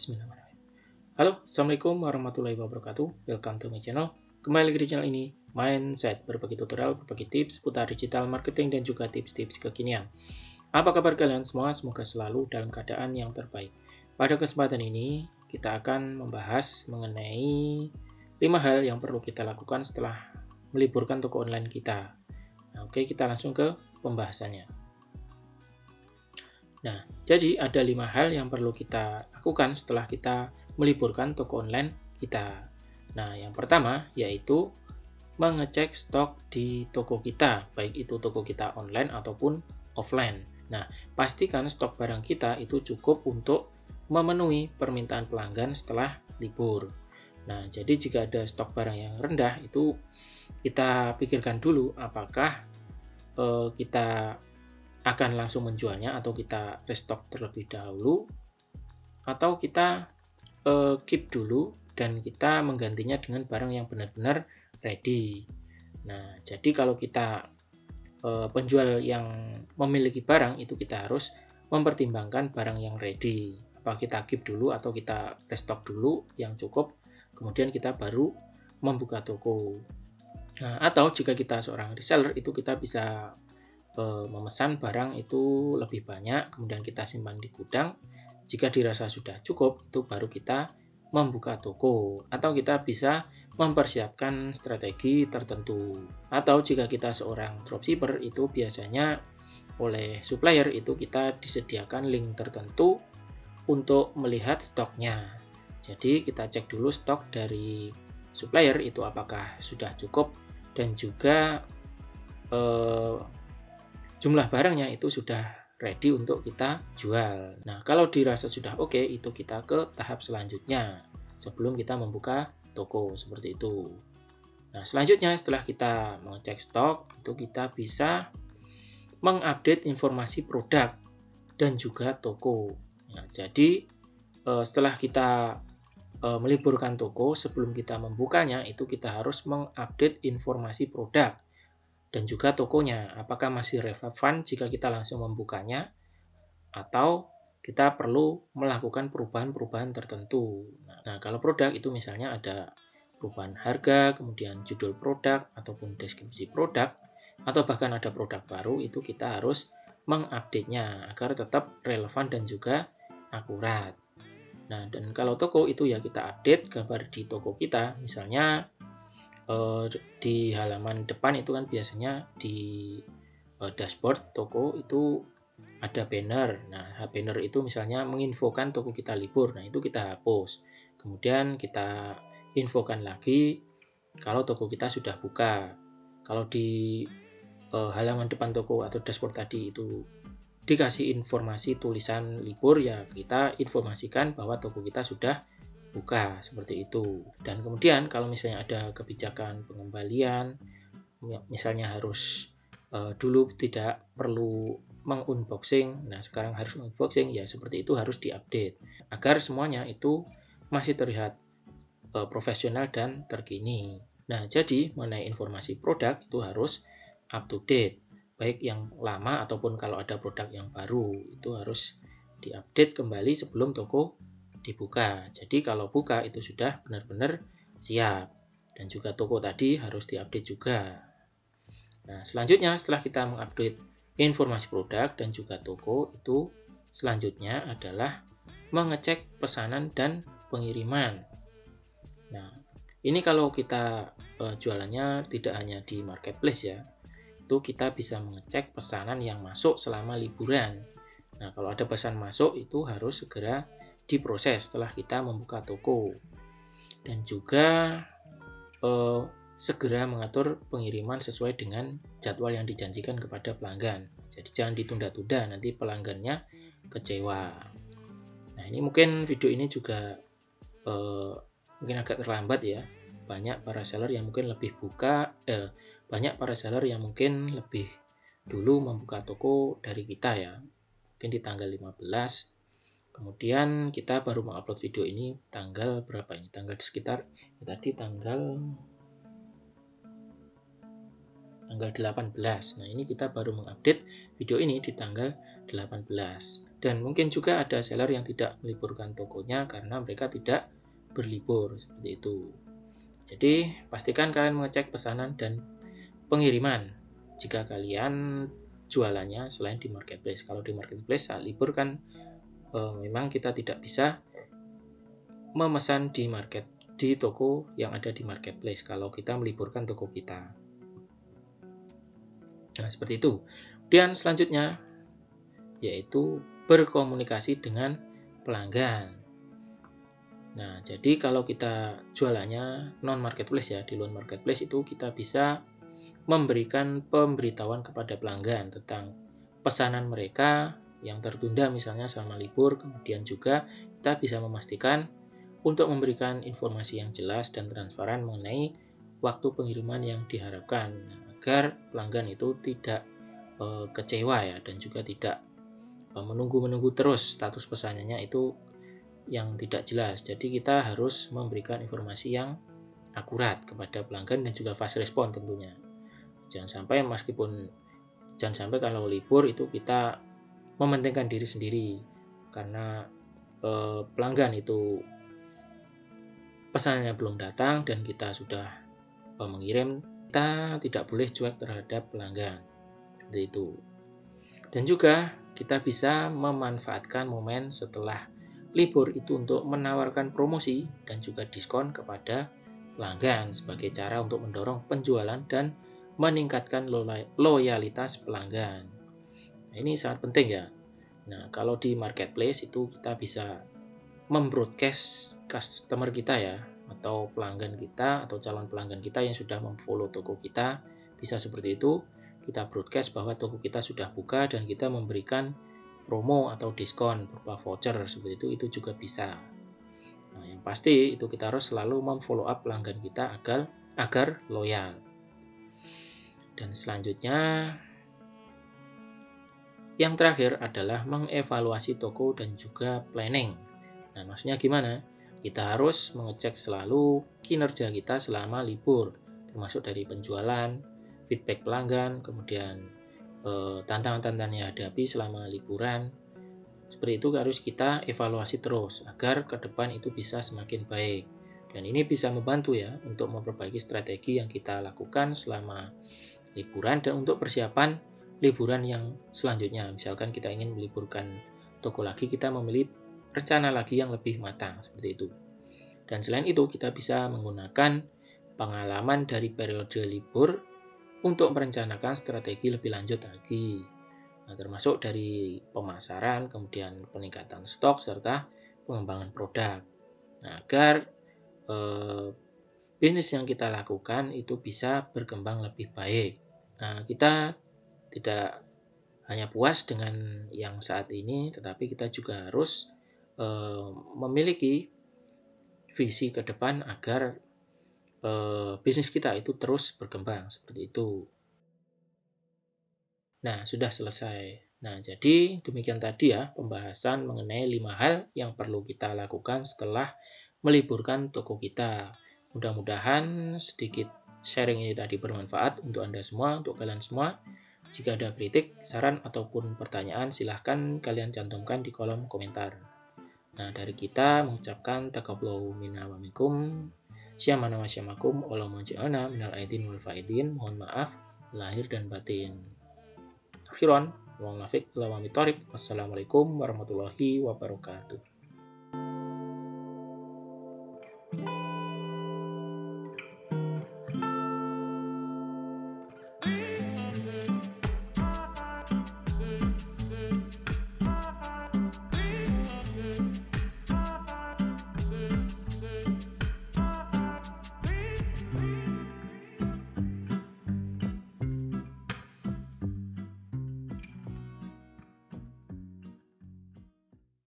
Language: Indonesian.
Bismillahirrahmanirrahim. Halo, Assalamualaikum warahmatullahi wabarakatuh. Welcome to my channel. Kembali lagi di channel ini, Mindset, berbagi tutorial, berbagi tips seputar digital marketing dan juga tips-tips kekinian. Apa kabar kalian semua? Semoga selalu dalam keadaan yang terbaik. Pada kesempatan ini, kita akan membahas mengenai 5 hal yang perlu kita lakukan setelah meliburkan toko online kita. Nah, oke, kita langsung ke pembahasannya. Nah, jadi ada 5 hal yang perlu kita lakukan setelah kita meliburkan toko online kita. Nah, yang pertama yaitu mengecek stok di toko kita, baik itu toko kita online ataupun offline. Nah, pastikan stok barang kita itu cukup untuk memenuhi permintaan pelanggan setelah libur. Nah, jadi jika ada stok barang yang rendah, itu kita pikirkan dulu apakah kita akan langsung menjualnya atau kita restock terlebih dahulu, atau kita keep dulu dan kita menggantinya dengan barang yang benar-benar ready. Nah, jadi kalau kita penjual yang memiliki barang, itu kita harus mempertimbangkan barang yang ready. Apa kita keep dulu atau kita restock dulu yang cukup, kemudian kita baru membuka toko. Nah, atau jika kita seorang reseller, itu kita bisa memesan barang itu lebih banyak, kemudian kita simpan di gudang. Jika dirasa sudah cukup, itu baru kita membuka toko, atau kita bisa mempersiapkan strategi tertentu. Atau jika kita seorang dropshipper, itu biasanya oleh supplier itu kita disediakan link tertentu untuk melihat stoknya. Jadi kita cek dulu stok dari supplier itu apakah sudah cukup, dan juga jumlah barangnya itu sudah ready untuk kita jual. Nah, kalau dirasa sudah oke, itu kita ke tahap selanjutnya sebelum kita membuka toko, seperti itu. Nah, selanjutnya setelah kita mengecek stok, itu kita bisa mengupdate informasi produk dan juga toko. Nah, jadi setelah kita meliburkan toko, sebelum kita membukanya, itu kita harus mengupdate informasi produk dan juga tokonya, apakah masih relevan jika kita langsung membukanya, atau kita perlu melakukan perubahan-perubahan tertentu. Nah, kalau produk itu misalnya ada perubahan harga, kemudian judul produk, ataupun deskripsi produk, atau bahkan ada produk baru, itu kita harus mengupdate-nya agar tetap relevan dan juga akurat. Nah, dan kalau toko itu ya kita update gambar di toko kita, misalnya di halaman depan itu kan biasanya di dashboard toko itu ada banner. Nah, banner itu misalnya menginfokan toko kita libur. Nah, itu kita hapus. Kemudian kita infokan lagi kalau toko kita sudah buka. Kalau di halaman depan toko atau dashboard tadi itu dikasih informasi tulisan libur, ya kita informasikan bahwa toko kita sudah buka, seperti itu. Dan kemudian kalau misalnya ada kebijakan pengembalian, misalnya harus dulu tidak perlu mengunboxing, nah sekarang harus unboxing, ya seperti itu harus diupdate agar semuanya itu masih terlihat profesional dan terkini. Nah, jadi mengenai informasi produk itu harus up to date, baik yang lama ataupun kalau ada produk yang baru itu harus diupdate kembali sebelum toko dibuka. Jadi kalau buka itu sudah benar-benar siap, dan juga toko tadi harus diupdate juga. Nah, selanjutnya setelah kita mengupdate informasi produk dan juga toko, itu selanjutnya adalah mengecek pesanan dan pengiriman. Nah, ini kalau kita jualannya tidak hanya di marketplace ya, itu kita bisa mengecek pesanan yang masuk selama liburan. Nah, kalau ada pesan masuk itu harus segera diproses setelah kita membuka toko, dan juga segera mengatur pengiriman sesuai dengan jadwal yang dijanjikan kepada pelanggan. Jadi jangan ditunda-tunda, nanti pelanggannya kecewa. Nah, ini mungkin video ini juga mungkin agak terlambat ya. Banyak para seller yang mungkin banyak para seller yang mungkin lebih dulu membuka toko dari kita ya. Mungkin di tanggal 15. Kemudian kita baru mengupload video ini tanggal berapa ini? Tanggal sekitar tadi tanggal 18. Nah, ini kita baru mengupdate video ini di tanggal 18. Dan mungkin juga ada seller yang tidak meliburkan tokonya karena mereka tidak berlibur, seperti itu. Jadi, pastikan kalian mengecek pesanan dan pengiriman jika kalian jualannya selain di marketplace. Kalau di marketplace saat libur kan memang kita tidak bisa memesan di toko yang ada di marketplace kalau kita meliburkan toko kita. Nah, seperti itu. Dan selanjutnya yaitu berkomunikasi dengan pelanggan. Nah, jadi kalau kita jualannya non marketplace ya, di luar marketplace itu kita bisa memberikan pemberitahuan kepada pelanggan tentang pesanan mereka yang tertunda misalnya selama libur. Kemudian juga kita bisa memastikan untuk memberikan informasi yang jelas dan transparan mengenai waktu pengiriman yang diharapkan, agar pelanggan itu tidak kecewa ya, dan juga tidak menunggu-menunggu terus status pesanannya itu yang tidak jelas. Jadi kita harus memberikan informasi yang akurat kepada pelanggan dan juga fast respon tentunya. Jangan sampai kalau libur itu kita mementingkan diri sendiri karena pelanggan itu pesanannya belum datang dan kita sudah mengirim. Kita tidak boleh cuek terhadap pelanggan, seperti itu. Dan juga kita bisa memanfaatkan momen setelah libur itu untuk menawarkan promosi dan juga diskon kepada pelanggan sebagai cara untuk mendorong penjualan dan meningkatkan loyalitas pelanggan. Nah, ini sangat penting ya. Nah, kalau di marketplace itu kita bisa membroadcast customer kita ya, atau pelanggan kita atau calon pelanggan kita yang sudah memfollow toko kita, bisa seperti itu. Kita broadcast bahwa toko kita sudah buka dan kita memberikan promo atau diskon berupa voucher, seperti itu juga bisa. Nah, yang pasti itu kita harus selalu memfollow up pelanggan kita agar loyal. Dan selanjutnya yang terakhir adalah mengevaluasi toko dan juga planning. Nah, maksudnya gimana? Kita harus mengecek selalu kinerja kita selama libur, termasuk dari penjualan, feedback pelanggan, kemudian tantangan-tantangan yang dihadapi selama liburan. Seperti itu harus kita evaluasi terus agar ke depan itu bisa semakin baik. Dan ini bisa membantu ya untuk memperbaiki strategi yang kita lakukan selama liburan dan untuk persiapan liburan yang selanjutnya. Misalkan kita ingin meliburkan toko lagi, kita memilih rencana lagi yang lebih matang, seperti itu. Dan selain itu kita bisa menggunakan pengalaman dari periode libur untuk merencanakan strategi lebih lanjut lagi. Nah, termasuk dari pemasaran, kemudian peningkatan stok, serta pengembangan produk. Nah, agar bisnis yang kita lakukan itu bisa berkembang lebih baik. Nah, kita tidak hanya puas dengan yang saat ini, tetapi kita juga harus memiliki visi ke depan agar bisnis kita itu terus berkembang, seperti itu. Nah, sudah selesai. Nah, jadi demikian tadi ya pembahasan mengenai 5 hal yang perlu kita lakukan setelah meliburkan toko kita. Mudah-mudahan sedikit sharing ini tadi bermanfaat untuk Anda semua, untuk kalian semua. Jika ada kritik, saran, ataupun pertanyaan, silahkan kalian cantumkan di kolom komentar. Nah, dari kita mengucapkan taqabbalallahu minna wa minkum. Syamana wa syamakum. Allahumma ja'alna minal aidin wal faidin. Mohon maaf lahir dan batin. Akhiran, wa nafiq, wa mitorik. Wassalamualaikum warahmatullahi wabarakatuh.